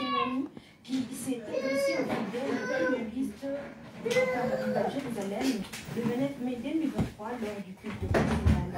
Kiangani, qui s'est adressé aux fidèles communistes de Jérusalem le 29 mai 2023 lors du culte national.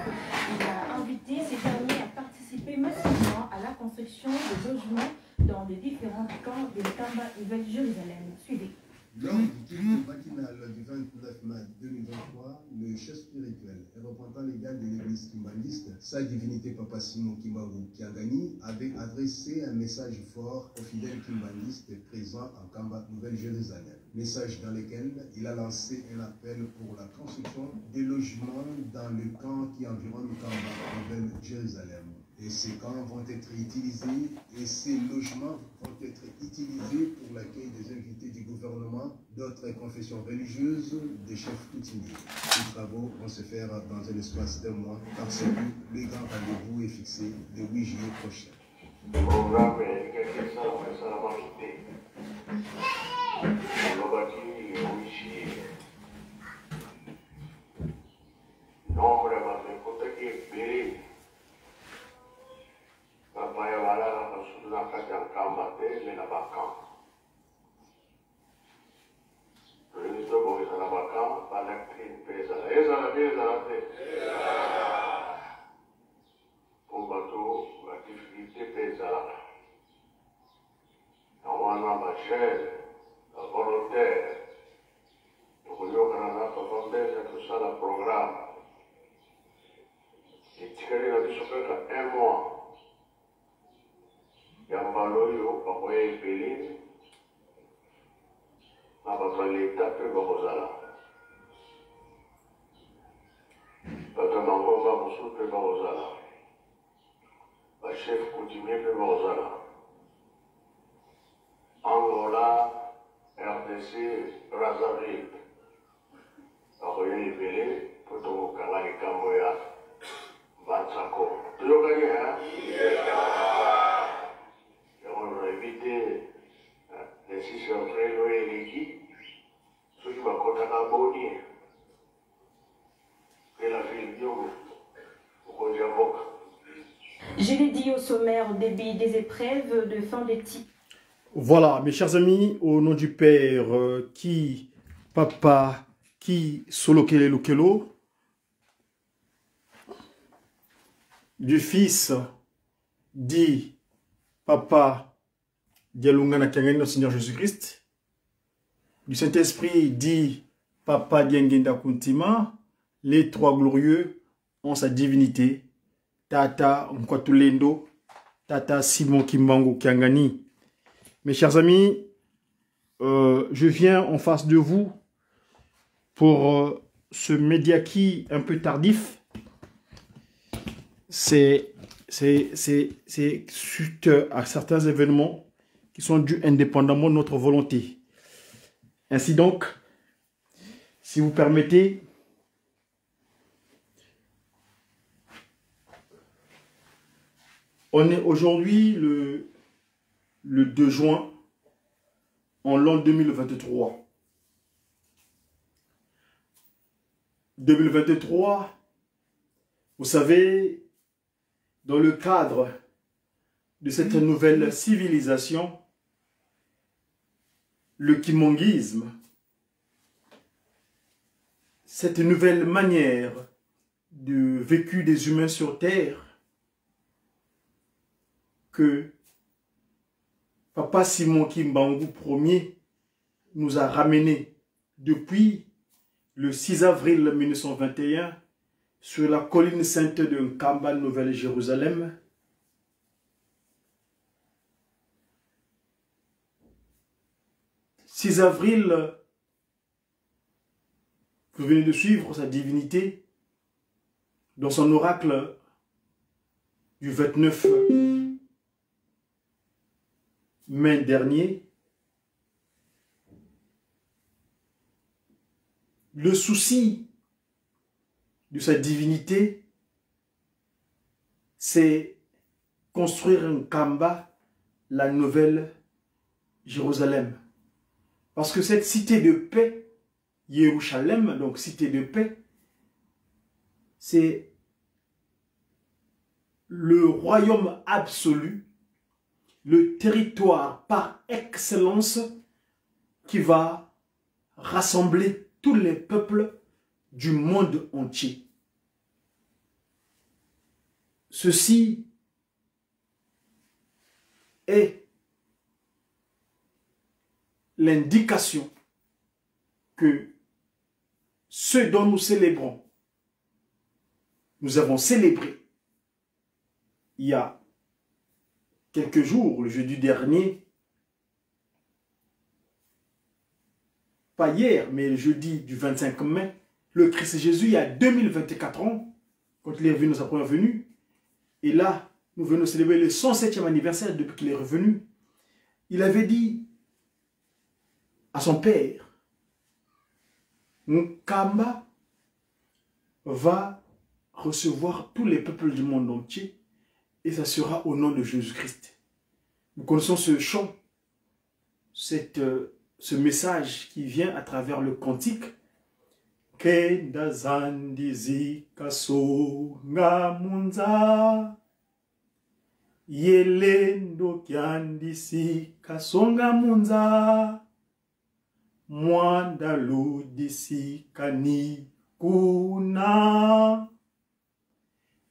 Il a invité ces derniers à participer massivement à la construction de logements dans les différents camps de Kamba Nouvelle-Jérusalem. Suivez. Lors du culte matinal du 29 mai 2023, le chef spirituel et représentant légal de l'église kimbaniste, sa divinité Papa Simon Kimbangu Kiangani, avait adressé un message fort aux fidèles kimbanistes présents en Kamba Nouvelle-Jérusalem. Message dans lequel il a lancé un appel pour la construction des logements dans le camp qui environne Kamba Nouvelle-Jérusalem. Et ces camps vont être utilisés, et ces logements vont être utilisés pour l'accueil des invités du gouvernement, d'autres confessions religieuses, des chefs coutumiers. Ces travaux vont se faire dans un espace d'un mois, parce que le grand rendez-vous est fixé le 8 juillet prochain. Le programme est quelque chose qui est la majorité. On va dire le 8 juillet. Nombre de qui est belé. Papa ya wala na suduna kati ya kamba te le na bakan. Ministre Boris na bakan balactine pesa. Eza na bien za te. Pour bateau l'activité pesa. Na wana ba chef, la volontaire. Donc yo kana na papa mbeza tout ça le programme. Et tirer la bisoka 1 mois. Yambaloyo, Papoye Péline, Papa l'État peut Barozala. Papa Mangoma Moussou peut Barozala. Le chef coutumier peut Barozala. Angola, RDC, Brazzaville. Papoye Péline, Poto Kalari Kamboya, Batsako. Tu l'as gagné, hein? On a évité les 6 avril et les qui, ceux qui vont compter à Boni, et la ville de au Diabok. Je l'ai dit au sommaire au début des épreuves de fin d'éthique. Voilà, mes chers amis, au nom du Père, qui, Papa, qui, Solokele Lokelo, du Fils, dit, Papa, Dialungana Kiangani, notre Seigneur Jésus-Christ. Du Saint-Esprit dit Papa Diangenda Kuntima. Les trois glorieux ont sa divinité. Tata Mkwatulendo, Tata Simon Kimbangu Kiangani. Mes chers amis, je viens en face de vous pour ce médiaki un peu tardif. C'est suite à certains événements qui sont dus indépendamment de notre volonté. Ainsi donc, si vous permettez, on est aujourd'hui le 2 juin en l'an 2023. 2023, vous savez, dans le cadre de cette nouvelle civilisation, le kimonguisme, cette nouvelle manière de vécu des humains sur Terre que Papa Simon Kimbangu Ier nous a ramené depuis le 6 avril 1921 sur la colline sainte de Kamba Nouvelle-Jérusalem. « 6 avril, vous venez de suivre sa divinité dans son oracle du 29 mai dernier. Le souci de sa divinité, c'est construire un Kamba, la nouvelle Jérusalem. Parce que cette cité de paix, Jérusalem, donc cité de paix, c'est le royaume absolu, le territoire par excellence qui va rassembler tous les peuples du monde entier. Ceci est l'indication que ce dont nous célébrons, nous avons célébré il y a quelques jours, le jeudi dernier, pas hier, mais le jeudi du 25 mai, le Christ Jésus, il y a 2024 ans, quand il est revenu dans sa première venue, et là, nous venons célébrer le 107e anniversaire depuis qu'il est revenu. Il avait dit à son père, Nkamba va recevoir tous les peuples du monde entier et ça sera au nom de Jésus-Christ. Nous connaissons ce chant, ce message qui vient à travers le cantique. Kenda zandizi kaso ngamunza yelendo kyandisi kasonga munza mwanda ludisi kani kuna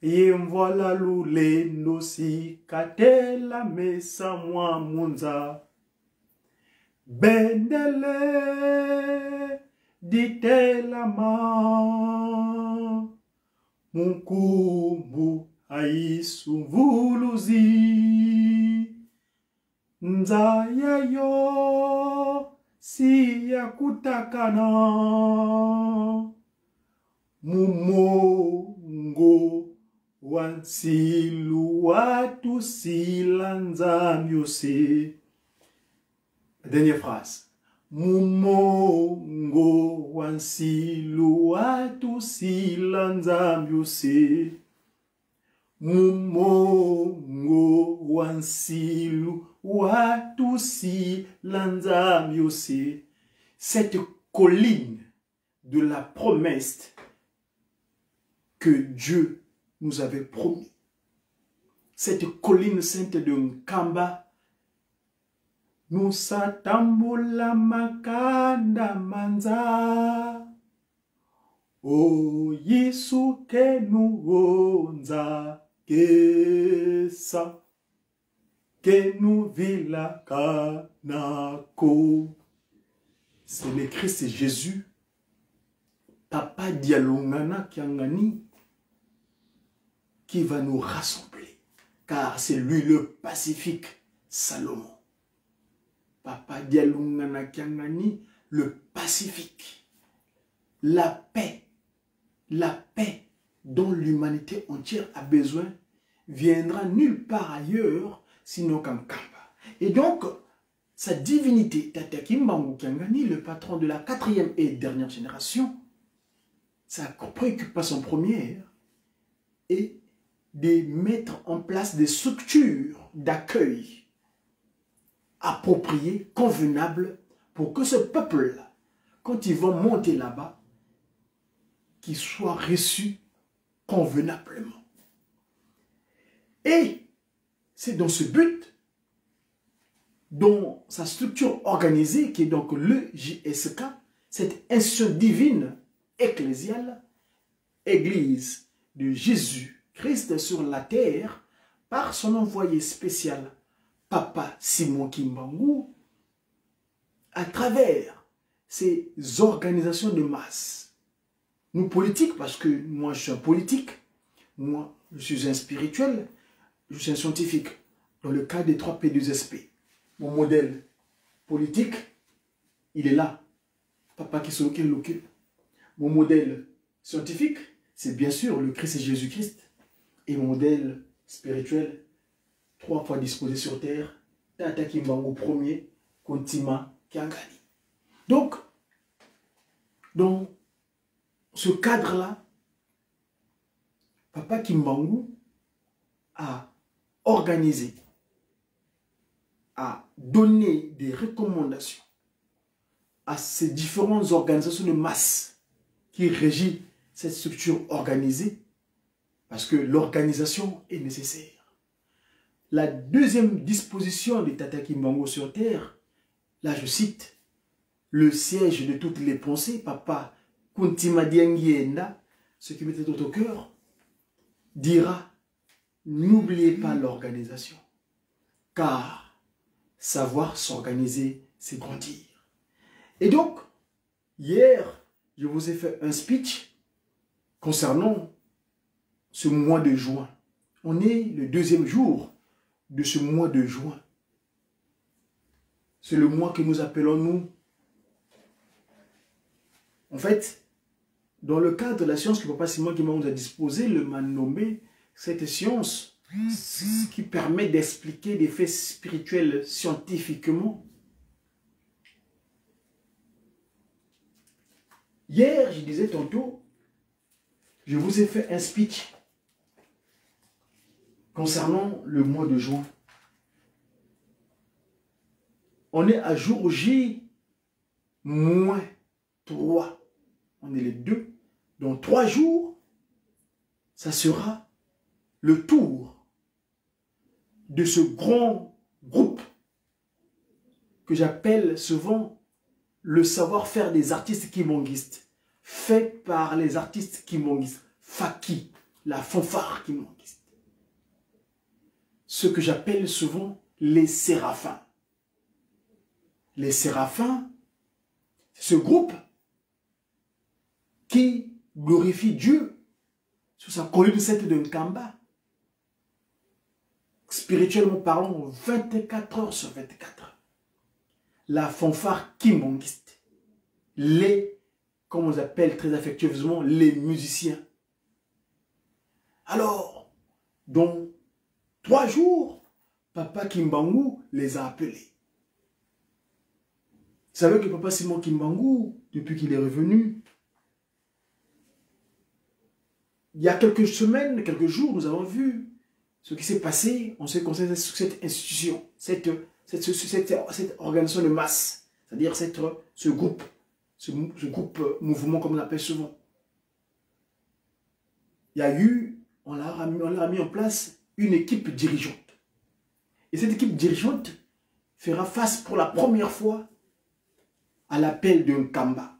yemvola lulendo si katela mesa mwa munza bendele ditelama mukumbu aisuvuluzi nzayayo siya kutakana mumongo wansilu watu silanzamyose. Dernière phrase. Mumongo wansilu watu silanzamyose. Mumongo wansilu watu silanzamyose. Cette colline de la promesse que Dieu nous avait promis. Cette colline sainte de Nkamba. Nusatambula makanda manza. O Yesu ke nuonza kesa. Ke nu vila kanako. C'est le Christ Jésus. Papa Dialongana Kiangani. Qui va nous rassembler. Car c'est lui le pacifique Salomon. Papa Dialungana Kiangani, le pacifique. La paix dont l'humanité entière a besoin, viendra nulle part ailleurs, sinon qu'en Kamba. Et donc, sa divinité, Tata Kimbangu Kiangani, le patron de la 4e et dernière génération, sa préoccupation première est de mettre en place des structures d'accueil appropriées, convenables, pour que ce peuple-là, quand ils vont monter là-bas, qu'il soit reçu convenablement. Et c'est dans ce but, dans sa structure organisée, qui est donc le JSK, cette institution divine ecclésiale, Église de Jésus-Christ sur la terre, par son envoyé spécial, Papa Simon Kimbangu, à travers ces organisations de masse. Nous politiques, parce que moi je suis un politique, moi je suis un spirituel, je suis un scientifique, dans le cas des 3 P2SP. Mon modèle politique, il est là. Papa Kisoke Loke. Mon modèle scientifique, c'est bien sûr le Christ et Jésus-Christ. Et mon modèle spirituel, 3 fois disposé sur terre, Tata Kimbangu premier, Kontima Kiangani. Donc, dans ce cadre-là, Papa Kimbangu a organisé, a donné des recommandations à ces différentes organisations de masse qui régissent cette structure organisée, parce que l'organisation est nécessaire. la deuxième disposition de Tata Kimbangu sur terre, là je cite, le siège de toutes les pensées, Papa Kuntima Diengienda, ce qui m'était au cœur, dira, n'oubliez pas l'organisation, car savoir s'organiser, c'est grandir. Et donc, hier, je vous ai fait un speech concernant ce mois de juin. On est le deuxième jour de ce mois de juin. C'est le mois que nous appelons, nous, en fait, dans le cadre de la science que Papa Simon qui nous a disposé, il m'a nommé cette science qui permet d'expliquer des faits spirituels scientifiquement. Hier, je disais tantôt, je vous ai fait un speech concernant le mois de juin. On est à jour J moins 3. On est les 2. Dans 3 jours, ça sera le tour de ce grand groupe que j'appelle souvent le savoir-faire des artistes kimonguistes, fait par les artistes kimonguistes, Faki, la fanfare kimonguiste. Ce que j'appelle souvent les séraphins. Les séraphins, c'est ce groupe qui glorifie Dieu sous sa colline sainte de Nkamba. Spirituellement parlant, 24 heures sur 24. La fanfare kimonguiste. Les, comme on les appelle très affectueusement, les musiciens. Alors, dans 3 jours, Papa Kimbangu les a appelés. Vous savez que Papa Simon Kimbangu, depuis qu'il est revenu, il y a quelques semaines, quelques jours, nous avons vu ce qui s'est passé en ce qui concerne cette institution, cette organisation de masse, c'est-à-dire ce groupe mouvement comme on l'appelle souvent. Il y a eu, on leur a mis en place une équipe dirigeante. Et cette équipe dirigeante fera face pour la première fois à l'appel de Nkamba.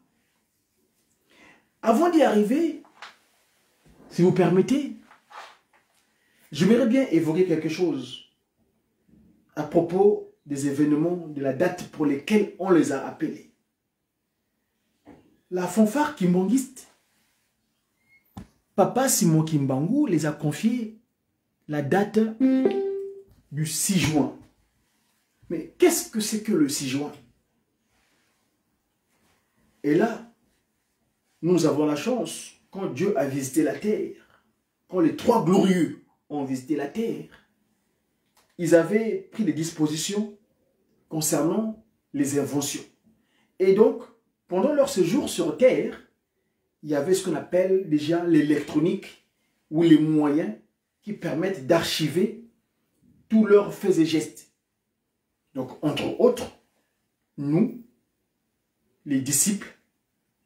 Avant d'y arriver, si vous permettez, j'aimerais bien évoquer quelque chose à propos des événements, de la date pour lesquels on les a appelés. La fanfare kimonguiste, Papa Simon Kimbangu les a confié la date du 6 juin. Mais qu'est-ce que c'est que le 6 juin? Et là, nous avons la chance, quand Dieu a visité la terre, quand les 3 glorieux ont visité la terre, ils avaient pris des dispositions concernant les inventions. Et donc, pendant leur séjour sur terre, il y avait ce qu'on appelle déjà l'électronique ou les moyens qui permettent d'archiver tous leurs faits et gestes. Donc, entre autres, nous, les disciples,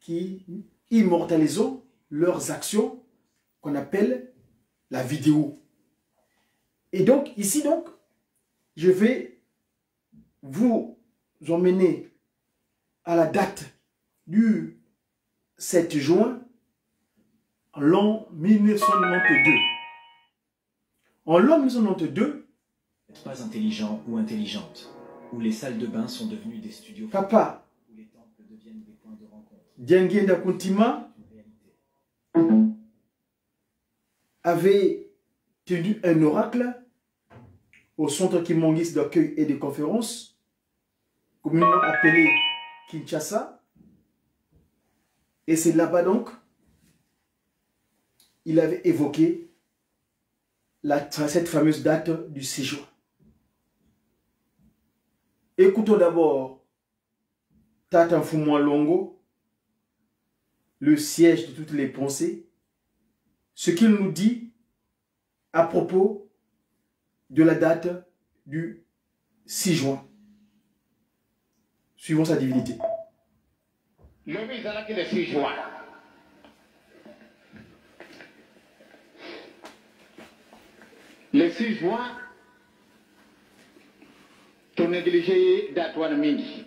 qui immortalisons leurs actions qu'on appelle la vidéo. Et donc, ici, donc, je vais vous emmener à la date du 7 juin en l'an 1992. En l'an 1992, pas intelligent ou intelligente, où les salles de bain sont devenues des studios, Papa où les temples deviennent des points de rencontre. Diengienda Kuntima avait tenu un oracle au centre kimonguiste d'accueil et de conférences, communément appelé Kinshasa. Et c'est là-bas donc, il avait évoqué cette fameuse date du 6 juin. Écoutons d'abord Tata Mfumwa Longo, le siège de toutes les pensées, ce qu'il nous dit à propos de la date du 6 juin. Suivons sa divinité. Le 6 juin. Le 6 juin, to négligé d'atwana mingi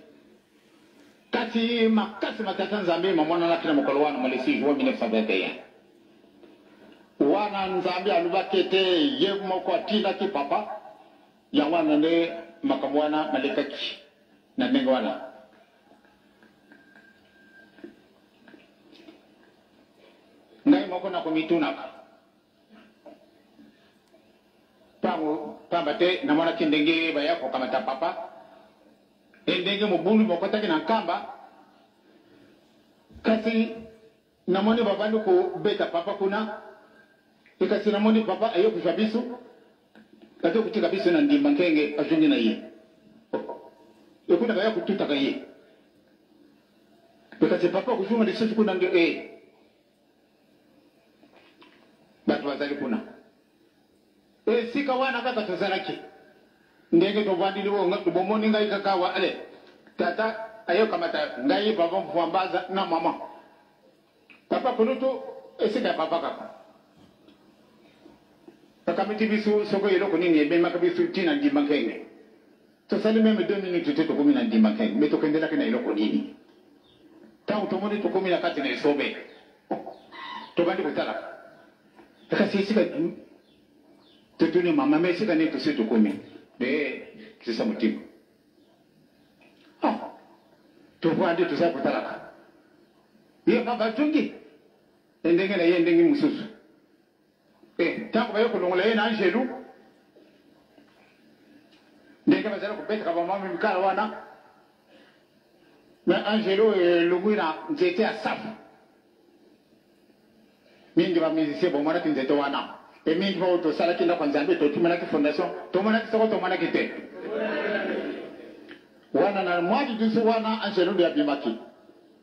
kati makasi matata nzambe mamona la kina mokolo wana le 6 juin 1921 wana nzambe alubakete ye moko atina ki papa ya wana ne makamwana malekaki na ndenge wana ngai moko na komitunaka pamba te namona kindenge baya ko kamata papa ndenge mobundu mokotaki na nkamba kasi namoni babandi ko beta papa kuna kasi namoni papa ayo kufa biso kasi kutika biso na ndimba nkenge ajungi na ye ekuna baya kututa ka ye kasi papa kushunga lisisi kuna nge batu bazali kuna sika wana kaka tozalaki ndenge tovandili wo ngatu bomoni ngai kakawa ale tata ayo kamata ngai baba mfambaza na mama papa kunuto sika papa kaka miti bisu soko yelo kunini ebe makabisu tina ndimba kenge to sali meme 2 minutes to komi na ndimba kenge meto kendela kina yelo kunini tangu tomoni to komi na kati na isobe to bandi kutala kasi sika tutuni mama mesika ni tusitu kumi kisa mutimu tuvandi tusaku talaka ye baba tungi ndenge na ye ndenge mususu tangu bayo kulongola ye na angelu ndenge bazala kubeta kaba mama mikala wana na angelu lugwina nzete asafu mingi ba musicien bo mwana kinzete wana mingi ba to sala kinda kwa nzambe to tumana ki fondation to mwana ki soko to mwana ki te wana na mwadi dusu wana angelo ya bimaki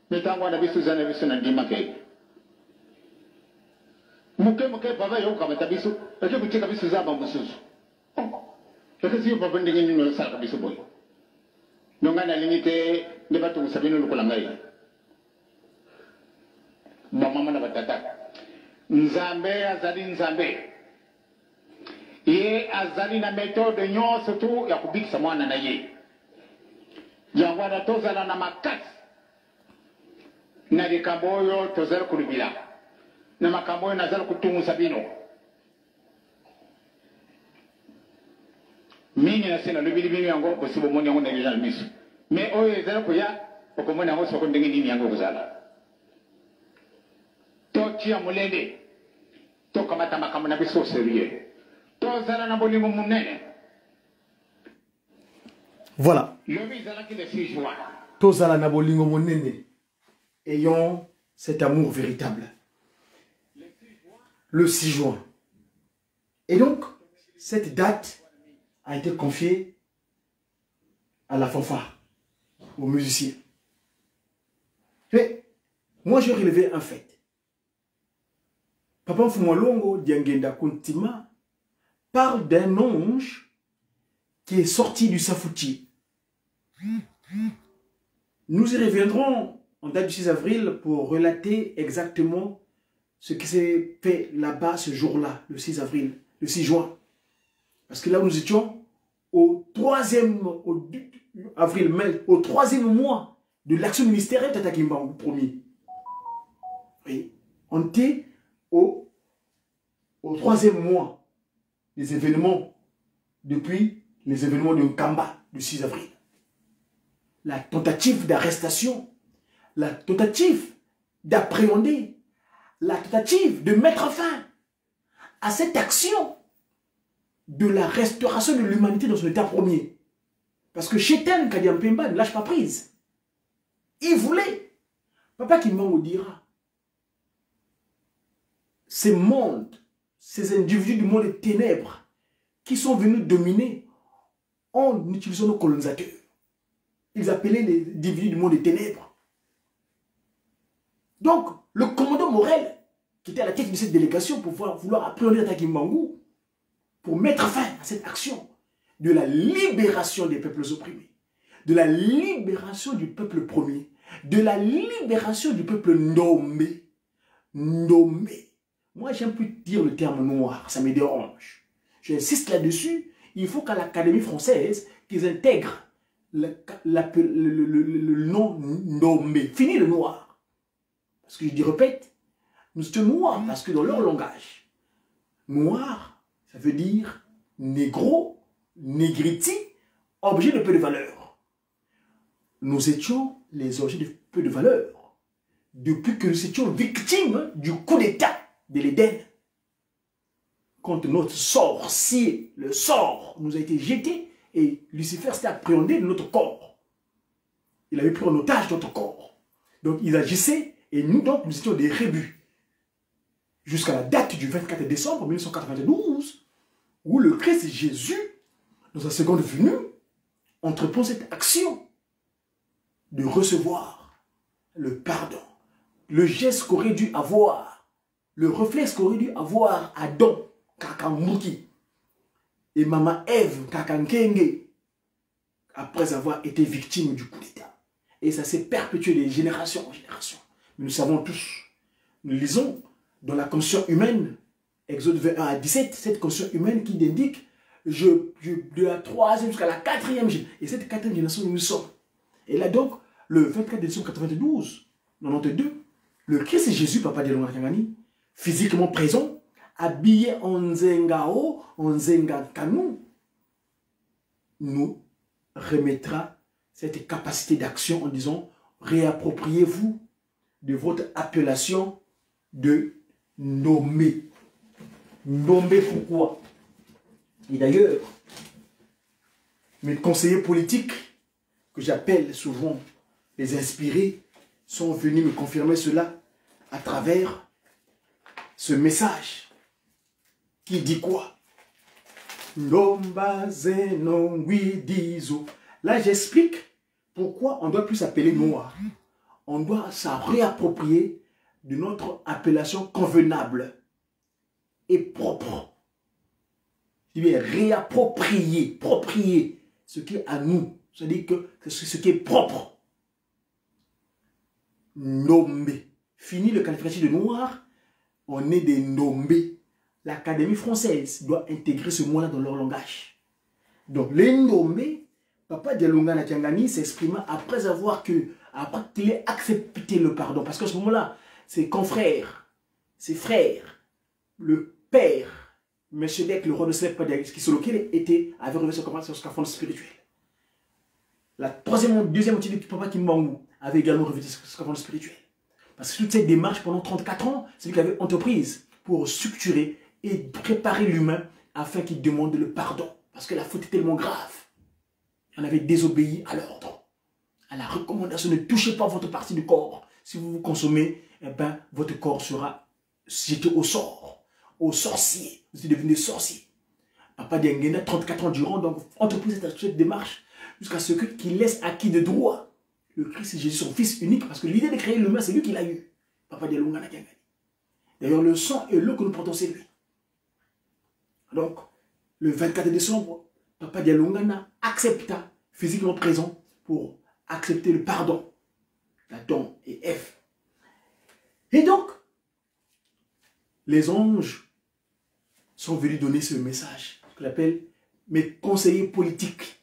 mitango na bisu zana bisu na ndimake muke baba yo kama tabisu ake kuchika bisu zaba mususu kasi baba ndingi no sala bisu boy nongana limite ne batu musabino lukulangai mama na batata nzambe azali nzambe ye azali na méthode nyonso tu ya kubikisa mwana na ye yango wana tozala na makasi na likambo oyo tozali kulubila na makambo oyo nazali kutungisa bino mingi na se nalobili bino yango bosi bomoni yango ndenge eza na miso me oyo ezali koya okomoni yango soko ndenge nini yango kozala totia mulende tokamata makambo na biso sérieux tozala na bolingo munene. Voilà. Lobi ezalaki le 6 juin. Tozala na bolingo munene. Ayons cet amour véritable. Le 6 juin. Et donc, cette date a été confiée à la fanfare, aux musiciens. Mais moi, j'ai relevé un fait. Papa Mfumolongo Diangenda Kuntima parle d'un ange qui est sorti du Safouti. Nous y reviendrons en date du 6 avril pour relater exactement ce qui s'est fait là-bas ce jour-là, le 6 avril, le 6 juin. Parce que là, nous étions au 3e avril, mais au 3e mois de l'action ministérielle de Tata Kimbangu, premier. Oui. On était au 3e mois des événements, depuis les événements de Nkamba, du 6 avril. La tentative d'arrestation, la tentative d'appréhender, la tentative de mettre fin à cette action de la restauration de l'humanité dans son état premier. Parce que Chétan Kadiampemba ne lâche pas prise. Il voulait. Papa Kimbangu dira, ces mondes, ces individus du monde des ténèbres qui sont venus dominer en utilisant nos colonisateurs. Ils appelaient les individus du monde des ténèbres. Donc, le commandant Morel, qui était à la tête de cette délégation pour vouloir appréhender Tata Kimbangu, pour mettre fin à cette action de la libération des peuples opprimés, de la libération du peuple premier, de la libération du peuple nommé. Moi, j'aime plus dire le terme noir, ça me dérange. J'insiste là-dessus, il faut qu'à l'Académie française, qu'ils intègrent le nom nommé. Fini le noir. Parce que je dis, répète, nous sommes noirs, parce que dans leur langage, noir, ça veut dire négro, négriti, objet de peu de valeur. Nous étions les objets de peu de valeur depuis que nous étions victimes du coup d'État de l'Éden. Quand notre sorcier, le sort, nous a été jeté et Lucifer s'est appréhendé de notre corps. Il avait pris en otage notre corps. Donc il agissait et nous donc nous étions des rébus. Jusqu'à la date du 24 décembre 1992 où le Christ Jésus, dans sa seconde venue, entreprend cette action de recevoir le pardon. Le geste qu'aurait dû avoir, le réflexe qu'aurait dû avoir Adam, Kakamouki, et Maman Ève, Kakankenge, après avoir été victime du coup d'État. Et ça s'est perpétué de génération en génération. Nous savons tous, nous lisons dans la conscience humaine, Exode 21 à 17, cette conscience humaine qui indique de la 3e jusqu'à la 4e génération. Et cette 4e génération, nous sommes. Et là donc, le 24 décembre 92, 92, le Christ Jésus, Papa de Longatangani, physiquement présent, habillé en Nzengao, en Nzengakanou, nous remettra cette capacité d'action en disant, réappropriez-vous de votre appellation de nommer. Nommer pourquoi? Et d'ailleurs, mes conseillers politiques, que j'appelle souvent les inspirés, sont venus me confirmer cela à travers ce message qui dit quoi? Là, j'explique pourquoi on ne doit plus s'appeler noir. On doit se réapproprier de notre appellation convenable et propre. Je veux dire, réapproprier, proprier ce qui est à nous. C'est-à-dire que ce qui est propre. Nommé. Fini le qualificatif de noir, on est des nommés. L'Académie française doit intégrer ce mot-là dans leur langage. Donc, les nommés, Papa Dialunga Natiangani s'exprima après qu'il ait accepté le pardon. Parce qu'à ce moment-là, ses confrères, ses frères, le père, M. Dek, le roi de Selek qui sur lequel avait revêtu son scaphandre spirituel. La deuxième moitié du papa Kimbangu avait également revêtu son scaphandre spirituel. Parce que toute cette démarche pendant 34 ans, c'est lui qui avait entreprise pour structurer et préparer l'humain afin qu'il demande le pardon. Parce que la faute est tellement grave. On avait désobéi à l'ordre, à la recommandation. Ne touchez pas votre partie du corps. Si vous vous consommez, eh ben, votre corps sera jeté au sort, aux sorciers. Vous êtes devenus sorciers. Papa Diangena, 34 ans durant, donc entreprise cette démarche jusqu'à ce qu'il laisse acquis de droit le Christ Jésus, son fils unique, parce que l'idée de créer l'humain, c'est lui qui l'a eu. Papa Dialunga Natiangani. D'ailleurs, le sang et l'eau que nous portons, c'est lui. Donc, le 24 décembre, Papa Dialunga accepta, physiquement présent, pour accepter le pardon d'Adam et Ève. Et donc, les anges sont venus donner ce message, ce qu'on appelle mes conseillers politiques.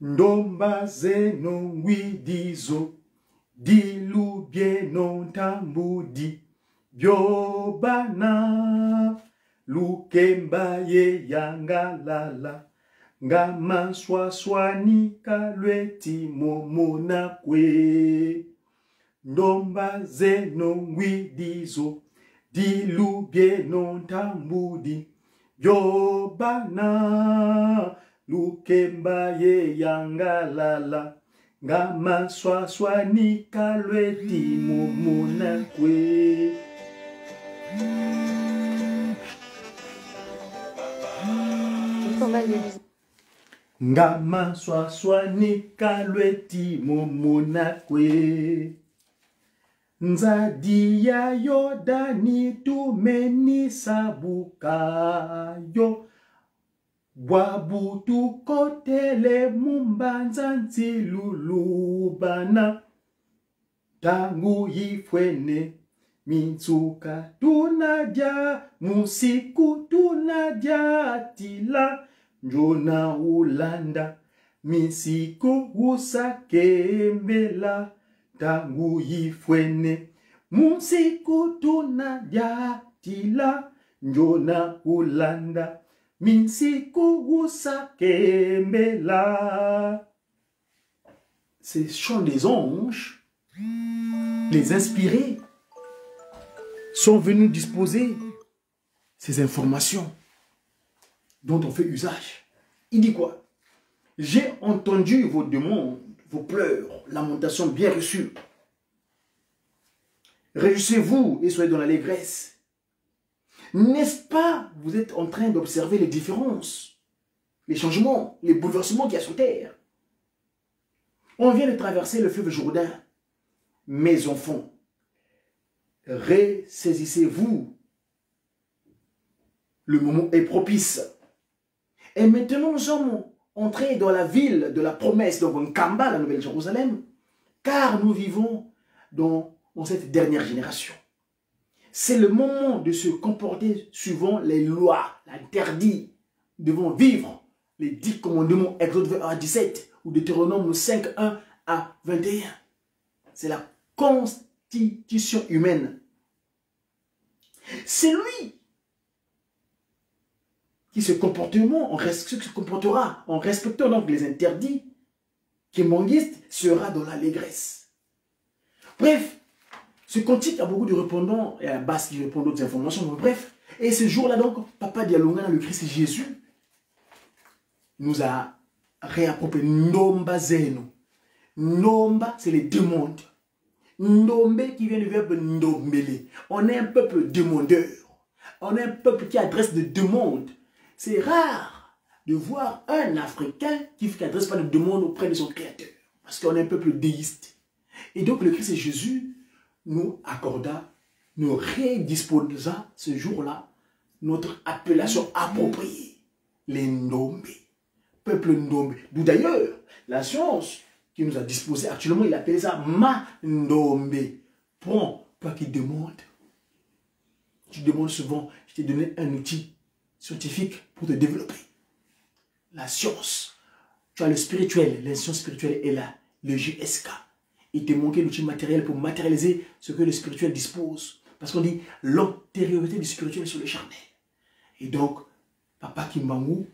Ndomba zeno widizo, dilu bieno tambudi, biobana, lukemba ye yangalala, ngama swaswanika lweti momona kwe. Ndomba zeno widizo, dilu bieno tambudi, biobana, lukemba ye yangalala, ngama swaswanika lweti momona kwe. Ngama swaswanika lweti momona kwe. Nzadi ya Yordani tumeni sabukayo. Wabutu kotele mumbanza nzilulubana. Tangu yifwene mitsuka tunadia, musiku tunadia tila. njona ulanda, misiko usakembela, tangu yifwene, musiku tunajatila, njona ulanda, misiko usakembela. Ces chants des anges, les inspirés, sont venus disposer ces informations dont on fait usage. Il dit quoi? J'ai entendu vos demandes, vos pleurs, lamentations bien reçues. Réjouissez-vous et soyez dans l'allégresse. N'est-ce pas, vous êtes en train d'observer les différences, les changements, les bouleversements qu'il y a sur terre. On vient de traverser le fleuve Jourdain. Mes enfants, ressaisissez-vous. Le moment est propice. Et maintenant, nous sommes entrés dans la ville de la promesse, donc en Kamba, la Nouvelle Jérusalem, car nous vivons dans cette dernière génération. C'est le moment de se comporter suivant les lois, l'interdit. Nous devons vivre les 10 commandements, Exode 1 à 17, ou Deutéronome 5, 1 à 21. C'est la constitution humaine. C'est lui qui se comportera en respectant donc les interdits, qui monguiste sera dans l'allégresse. Bref, ce cantique a beaucoup de répondants, et à la base qui répond d'autres informations, mais bref. Et ce jour-là donc, Papa Dialonga, le Christ Jésus, nous a réapproprié Nomba Zeno. Nomba, c'est les demandes. Ndombe qui vient du verbe ndombele. On est un peuple demandeur. On est un peuple qui adresse des demandes. C'est rare de voir un Africain qui n'adresse pas de demande auprès de son Créateur. Parce qu'on est un peuple déiste. Et donc le Christ Jésus nous accorda, nous redisposa ce jour-là notre appellation appropriée. Les Ndombe. Peuple Ndombe. D'où d'ailleurs la science qui nous a disposé actuellement, il appelait ça Ma Ndombe. Prends, toi qui demandes. Tu demandes souvent, je t'ai donné un outil scientifique pour te développer. La science. Tu as le spirituel, l'inscience spirituelle est là. Le JSK. Il te manquait l'outil matériel pour matérialiser ce que le spirituel dispose. Parce qu'on dit l'antériorité du spirituel sur le charnel. Et donc, Papa Kimbangu,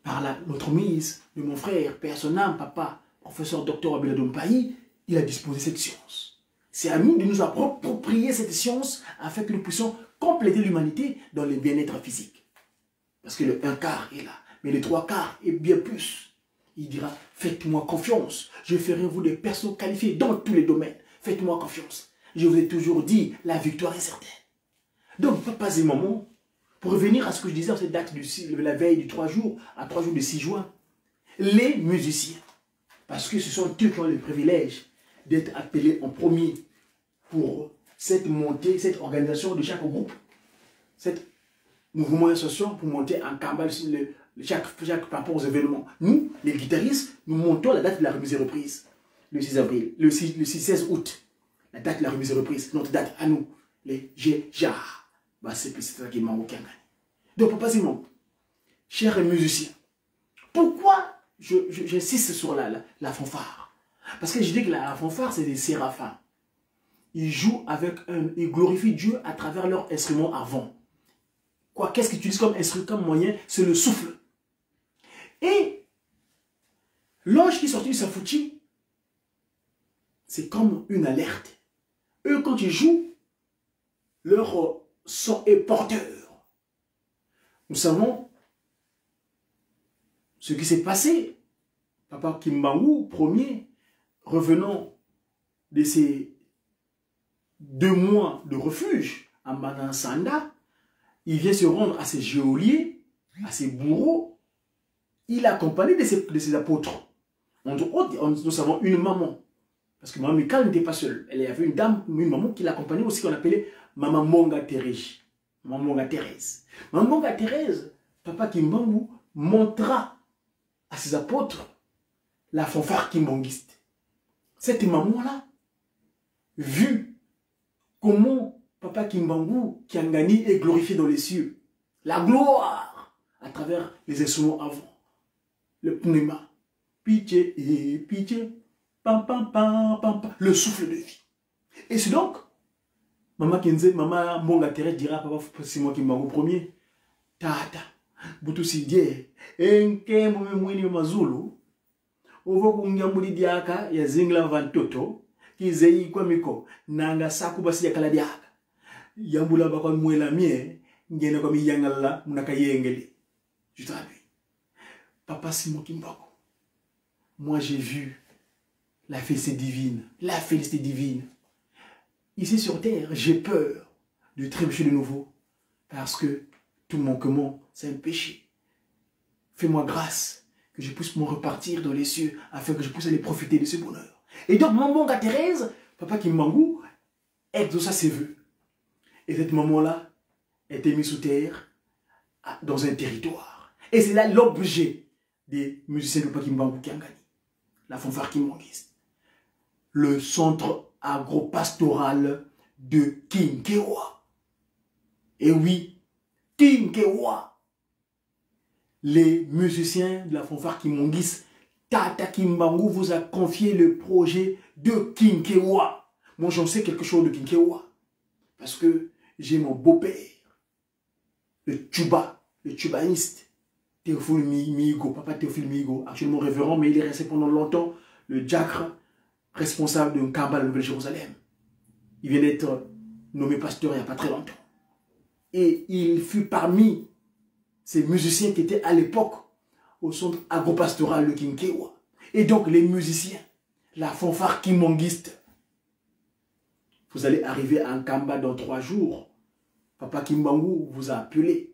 par l'entremise de mon frère, père son âme, papa, professeur docteur Abeladon Payi, il a disposé cette science. C'est à nous de nous approprier cette science afin que nous puissions compléter l'humanité dans le bien-être physique. Parce que le 1/4 est là, mais le 3/4 est bien plus. Il dira, faites-moi confiance, je ferai vous des personnes qualifiées dans tous les domaines. Faites-moi confiance. Je vous ai toujours dit, la victoire est certaine. Donc, papas et mamans, pour revenir à ce que je disais en cette date de la veille du 3 jours, à 3 jours de 6 juin, les musiciens, parce que ce sont eux qui ont le privilège d'être appelés en premier pour cette montée, cette organisation de chaque groupe, cette mouvement association pour monter en cambal chaque par rapport aux événements. Nous, les guitaristes, nous montons la date de la remise et reprise, le 6 avril, le 16 août, la date de la remise et reprise, notre date à nous, les Géja. C'est ça qui est marocain. Donc, papa Simon, chers musiciens, pourquoi j'insiste sur la fanfare? Parce que je dis que la fanfare, c'est des séraphins. Ils jouent ils glorifient Dieu à travers leur instrument avant. Qu'est-ce qu'ils utilisent comme instrument, comme moyen? C'est le souffle. Et l'ange qui est sorti du Safouti, c'est comme une alerte. Eux, quand ils jouent, leur son est porteur. Nous savons ce qui s'est passé. Papa Kimbangu, premier, revenant de ces 2 mois de refuge à Manansanda, il vient se rendre à ses geôliers, à ses bourreaux. Il est accompagné de ses apôtres. Entre autres, nous savons une maman. Parce que Maman Mikal n'était pas seule. Elle avait une maman qui l'accompagnait aussi, qu'on appelait Maman Monga Thérèse. Maman Monga Thérèse. Maman Monga Thérèse, Papa Kimbangu montra à ses apôtres la fanfare kimbangiste. Cette maman-là, vu comment Papa Kimbangu, Kiangani, est glorifié dans les cieux, la gloire à travers les instruments avant. Le pneuma. Pitié et pitié. Pam, pam, pam, pam, pam. Le souffle de vie. Et c'est donc, maman Kenze, maman Monga Thérèse dira, papa, c'est moi qui m'en au premier. Tata, butu sidie, enke mweni mazulu, ovo kungyambuli diaka ya zingla vantoto, kizei kwa miko, nanga saku basi ya kala diaka. Yambula bakwa mwela mie, ngene kwa miyangala, munaka yengeli. Je t'appuie. Papa Simon Kimbako. Moi j'ai vu la félicité divine, la félicité divine. Ici sur terre, j'ai peur de trébucher de nouveau, parce que tout manquement, c'est un péché. Fais-moi grâce, que je puisse me repartir dans les cieux, afin que je puisse aller profiter de ce bonheur. Et donc, maman Thérèse, papa Kimbangou, exauça ses vœux. Et cette maman-là était mise sous terre, dans un territoire. Et c'est là l'objet des musiciens de papa Kimbangou Kiangani, la fanfare kimbangiste. Le centre agropastoral de Kinkewa. Et oui, Kinkewa. Les musiciens de la fanfare Kimongis, Tata Kimbangou vous a confié le projet de Kinkewa. Moi, j'en sais quelque chose de Kinkewa. Parce que j'ai mon beau-père, le tubaïste, Théophile Mihigo, papa Théophile Mihigo, actuellement révérend, mais il est resté pendant longtemps le diacre responsable d'un Kamba à la Nouvelle-Jérusalem. Il vient d'être nommé pasteur il n'y a pas très longtemps. Et il fut parmi ces musiciens qui étaient à l'époque au centre agropastoral de Kinkewa. Et donc les musiciens, la fanfare kimongiste, vous allez arriver à Nkamba dans 3 jours. Papa Kimbangou vous a appelé.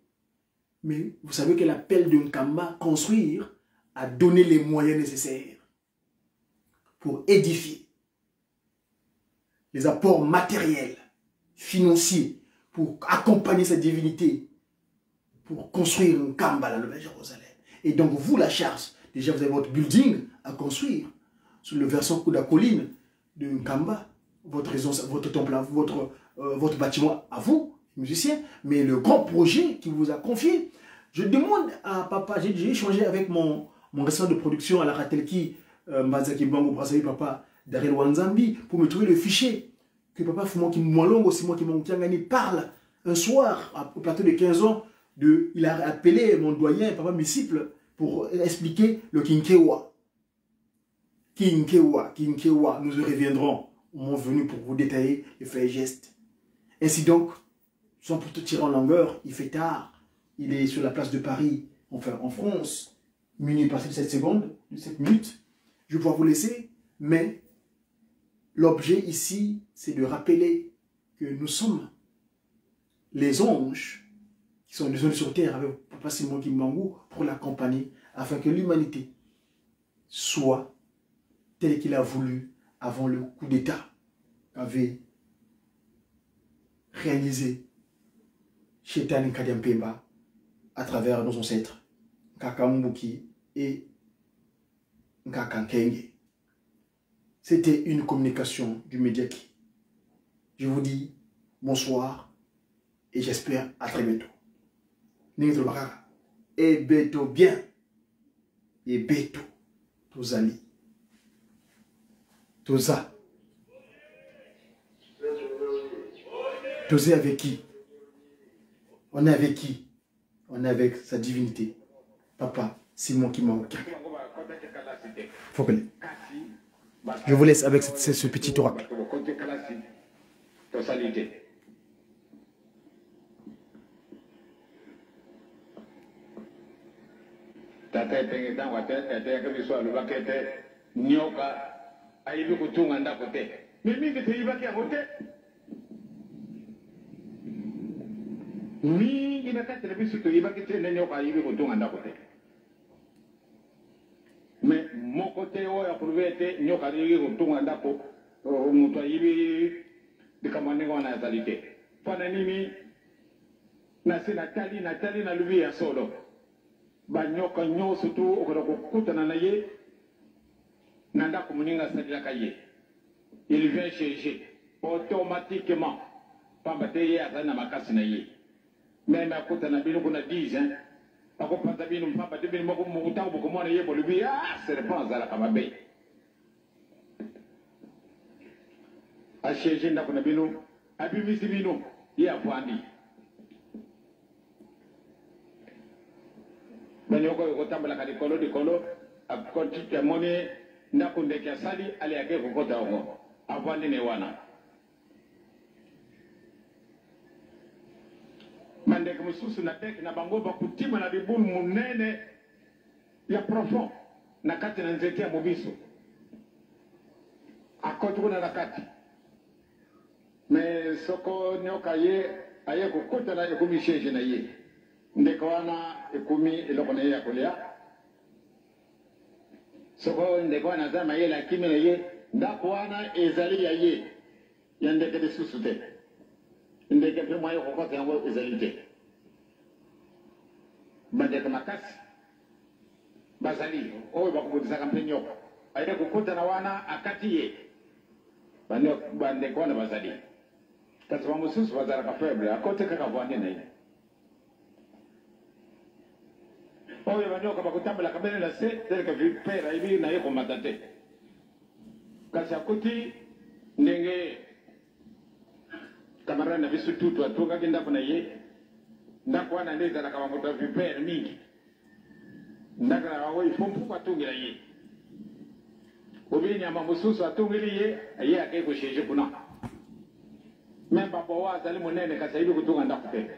Mais vous savez que l'appel de Nkamba, construire, a donné les moyens nécessaires pour édifier. Les apports matériels, financiers, pour accompagner cette divinité, pour construire un Nkamba à la Nouvelle-Jérusalem. Et donc vous, la charge, déjà vous avez votre building à construire, sur le versant de la colline de Nkamba, votre temple, votre bâtiment à vous, musiciens, mais le grand projet qui vous a confié, je demande à papa, j'ai échangé avec mon responsable de production à la Ratelki, Mbazaki Bango Brassaï, papa Darel Wanzambi, pour me trouver le fichier que papa Fumon Kimoualongo, c'est moi qui m'en parle un soir, au plateau de 15 ans, il a appelé mon doyen, papa mes disciples, pour expliquer le Kinkewa. Kinkewa, nous reviendrons au moment venu pour vous détailler et faire gestes. Ainsi donc, sans pour te tirer en longueur, il fait tard. Il est sur la place de Paris, enfin en France. Minuit passé de 7 secondes, de 7 minutes. Je vais pouvoir vous laisser, mais l'objet ici, c'est de rappeler que nous sommes les anges qui sont descendus sur terre avec Papa Simon Kimbangou pour l'accompagner afin que l'humanité soit telle qu'il a voulu avant le coup d'État qu'avait réalisé Chetan Nkadiampemba à travers nos ancêtres Nkaka Mbuki et Nkaka Nkenge. C'était une communication du Médiaki. Je vous dis bonsoir et j'espère à très bientôt. Ningitro Bakaka. Et beto bien. Et beto. Tozali. Toza. Toza avec qui? On est avec qui? On est avec sa divinité. Papa, c'est moi qui m'en occupe. Faut que... Je vous laisse avec ce petit oracle. mingi na kati na biso toyebaki te ndenge nyoka ayibi kotunga ndako te me moko te oyo akolobi ete nyoka ayibi kotunga ndako moto ayibi likambo ndenge wana azali te mpona nini nase natali nalobi ya solo banyoka nyonso tu okoda kokutana na ye na ndako moninga asalelaka ye il vient chercher automatiquement pamba te ye azali na makasi na ye même à côté de la ville, on a 10 ans, ako panta binu papa de binu moko mo taw ko mo na yebo lubi c'est réponse ala kama be a cheje ndako na binu abi misi binu ya fandi banyoko ko tambala kadi kolo di kolo a konti te moni ndako ndeke sali ali yake ko kota ngo afandi ne wana mande ko mususu na tek na bango ba kutima na bibun munene ya profond na kati na nzete ya mobiso akoto na nakati me soko nyoka ye aye ko kota na ko misheje na ye ndeko wana ekumi eloko na ye ya kolia soko ndeko wana zama ye la kimi na ye ndako wana ezali ya ye ya ndeke de susute ndeke pe moyo ko kota yango ezali te bandeke makasi bazali oyo bakubudisa kampenyo aye ko kota na wana akati ye bandeke wana bazali kasi bamususu bazala ka faible akote kaka vwande na ye oyo banyoka bakutambala kabele na se tel que vipera ibi na ye komata te kasi akuti ndenge kamara na bisu tutu atungaki ndako na ye ndako wana nde ezalaka bamoto vipere mingi ndako na bango ifompuku atungira ye obi nyama mosusu atungili ye akei kosheje kuna me babo wa azali monene kasi ayibi kutunga ndako te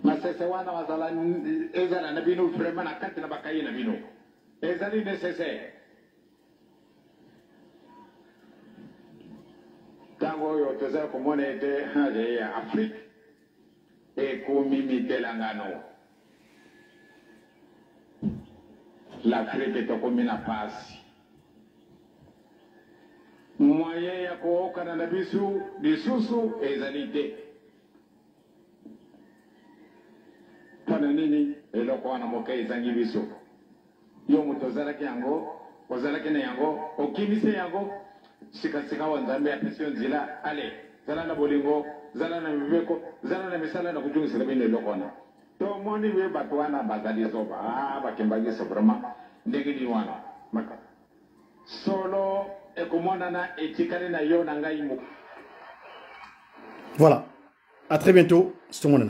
masese wana wazala ezala na bino vraiment na kati na bakaye na bino ezali nécessaire tango oyo tozala komona ete haje ya Afrique ekomimitelangano l'Afrique etokomi na pasi moyen ya kookana na bisu lisusu ezali te pana nini eloko wana moke ezangi biso yo moto ozalaki yango ozalaki na yango okimise yango sikasika wa nzambe apesi yo nzela ale zala na bolingo zala na mibeko zala na misala na kutungisela bino eloko wana to moni be bato wana bazali zoba bakembaki so vraiment ndenge ni wana maka solo ekomonana etikali na yo na ngai mo. Voilà, à très bientôt, c'est mon